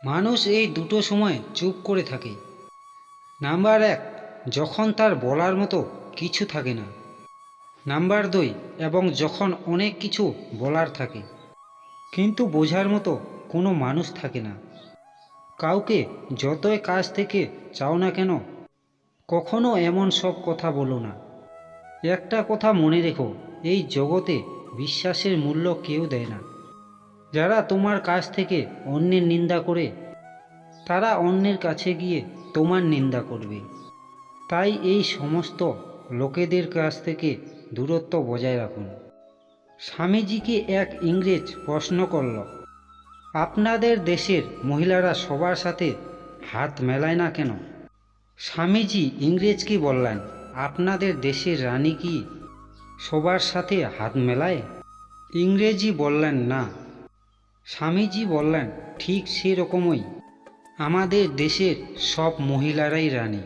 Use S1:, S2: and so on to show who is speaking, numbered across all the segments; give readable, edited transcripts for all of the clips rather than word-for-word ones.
S1: মানুষ এই দুটো সময় চুপ করে থাকে। নাম্বার 1, যখন তার বলার মতো কিছু থাকে না। নাম্বার 2, এবং যখন অনেক কিছু বলার থাকে কিন্তু বোঝার মতো কোনো মানুষ থাকে না। কাউকে যতই কাছ থেকে চাও না কেন, কখনো এমন সব কথা বলো না। একটা কথা মনে রেখো, এই জগতে বিশ্বাসের মূল্য কেউ দেয় না। যারা তোমার কাছ থেকে অন্যের নিন্দা করে, তারা অন্যের কাছে গিয়ে তোমার নিন্দা করবে। তাই এই সমস্ত লোকেদের কাছ থেকে দূরত্ব বজায় রাখুন। স্বামীজিকে এক ইংরেজ প্রশ্ন করল, আপনাদের দেশের মহিলারা সবার সাথে হাত মেলায় না কেন? স্বামীজি ইংরেজকে বললেন, আপনাদের দেশের রানী কি সবার সাথে হাত মেলায়? ইংরেজি বললেন, না। স্বামীজি বললেন, ঠিক সেরকমই আমাদের দেশের সব মহিলারাই রানী।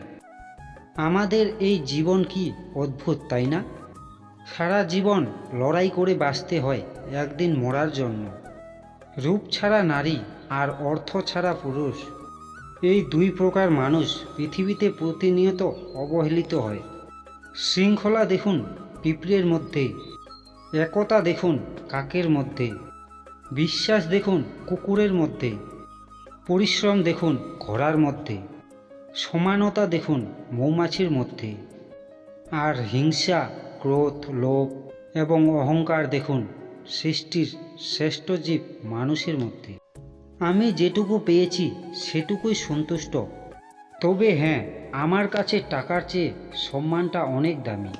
S1: আমাদের এই জীবন কি অদ্ভুত, তাই না? সারা জীবন লড়াই করে বাঁচতে হয় একদিন মরার জন্য। রূপ ছাড়া নারী আর অর্থ ছাড়া পুরুষ, এই দুই প্রকার মানুষ পৃথিবীতে প্রতিনিয়ত অবহেলিত হয়। শৃঙ্খলা দেখুন পিঁপড়ের মধ্যে, একতা দেখুন কাকের মধ্যে, বিশ্বাস দেখুন কুকুরের মধ্যে, পরিশ্রম দেখুন ঘোড়ার মধ্যে, সমানতা দেখুন মৌমাছির মধ্যে, আর হিংসা, ক্রোধ, লোভ এবং অহংকার দেখুন সৃষ্টির শ্রেষ্ঠ জীব মানুষের মধ্যে। আমি যেটুকু পেয়েছি সেটুকুই সন্তুষ্ট। তবে হ্যাঁ, আমার কাছে টাকার চেয়ে সম্মানটা অনেক দামি।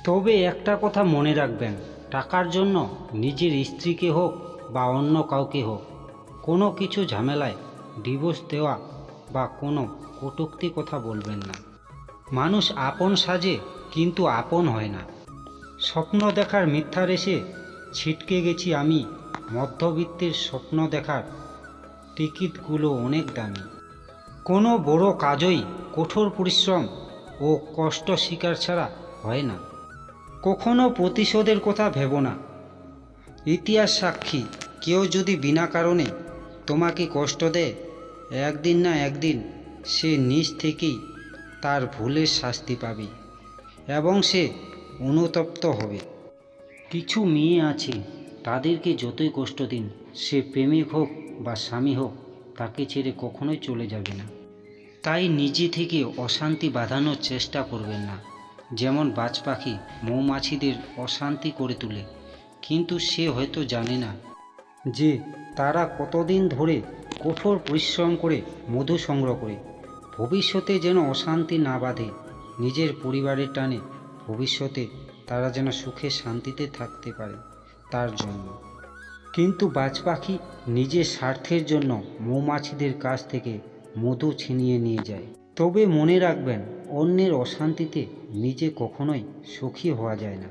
S1: তবে একটা কথা মনে রাখবেন, টাকার জন্য নিজের স্ত্রীকে হোক বা অন্য কাউকে হোক কোনো কিছু ঝামেলায় ডিভোর্স দেওয়া বা কোনো কটূক্তি কথা বলবেন না। মানুষ আপন সাজে কিন্তু আপন হয় না। স্বপ্ন দেখার মিথ্যা রেশে ছিটকে গেছি আমি। মধ্যবিত্তের স্বপ্ন দেখার টিকিটগুলো অনেক দামি। কোনো বড় কাজই কঠোর পরিশ্রম ও কষ্ট স্বীকার ছাড়া হয় না। কখনো প্রতিশোধের কথা ভেবো না। ইতিহাস সাক্ষী, কেউ যদি বিনা কারণে তোমাকে কষ্ট দেয়, একদিন না একদিন সে নিজ থেকেই তার ভুলের শাস্তি পাবে এবং সে অনুতপ্ত হবে। কিছু মেয়ে আছে, তাদেরকে যতই কষ্ট দিন, সে প্রেমিক হোক বা স্বামী হোক, তাকে ছেড়ে কখনোই চলে যাবে না। তাই নিজে থেকে অশান্তি বাঁধানোর চেষ্টা করবেন না। যেমন বাজ পাখি মৌমাছিদের অশান্তি করে তোলে, কিন্তু সে হয়তো জানে না যে তারা কতদিন ধরে কঠোর পরিশ্রম করে মধু সংগ্রহ করে। ভবিষ্যতে যেন অশান্তি না বাঁধে নিজের পরিবারের টানে, ভবিষ্যতে তারা যেন সুখে শান্তিতে থাকতে পারে তার জন্য। কিন্তু বাজ পাখি নিজের স্বার্থের জন্য মৌমাছিদের কাছ থেকে মধু ছিনিয়ে নিয়ে যায়। তবে মনে রাখবেন, অন্যের অশান্তিতে নিজে কখনোই সুখী হওয়া যায় না।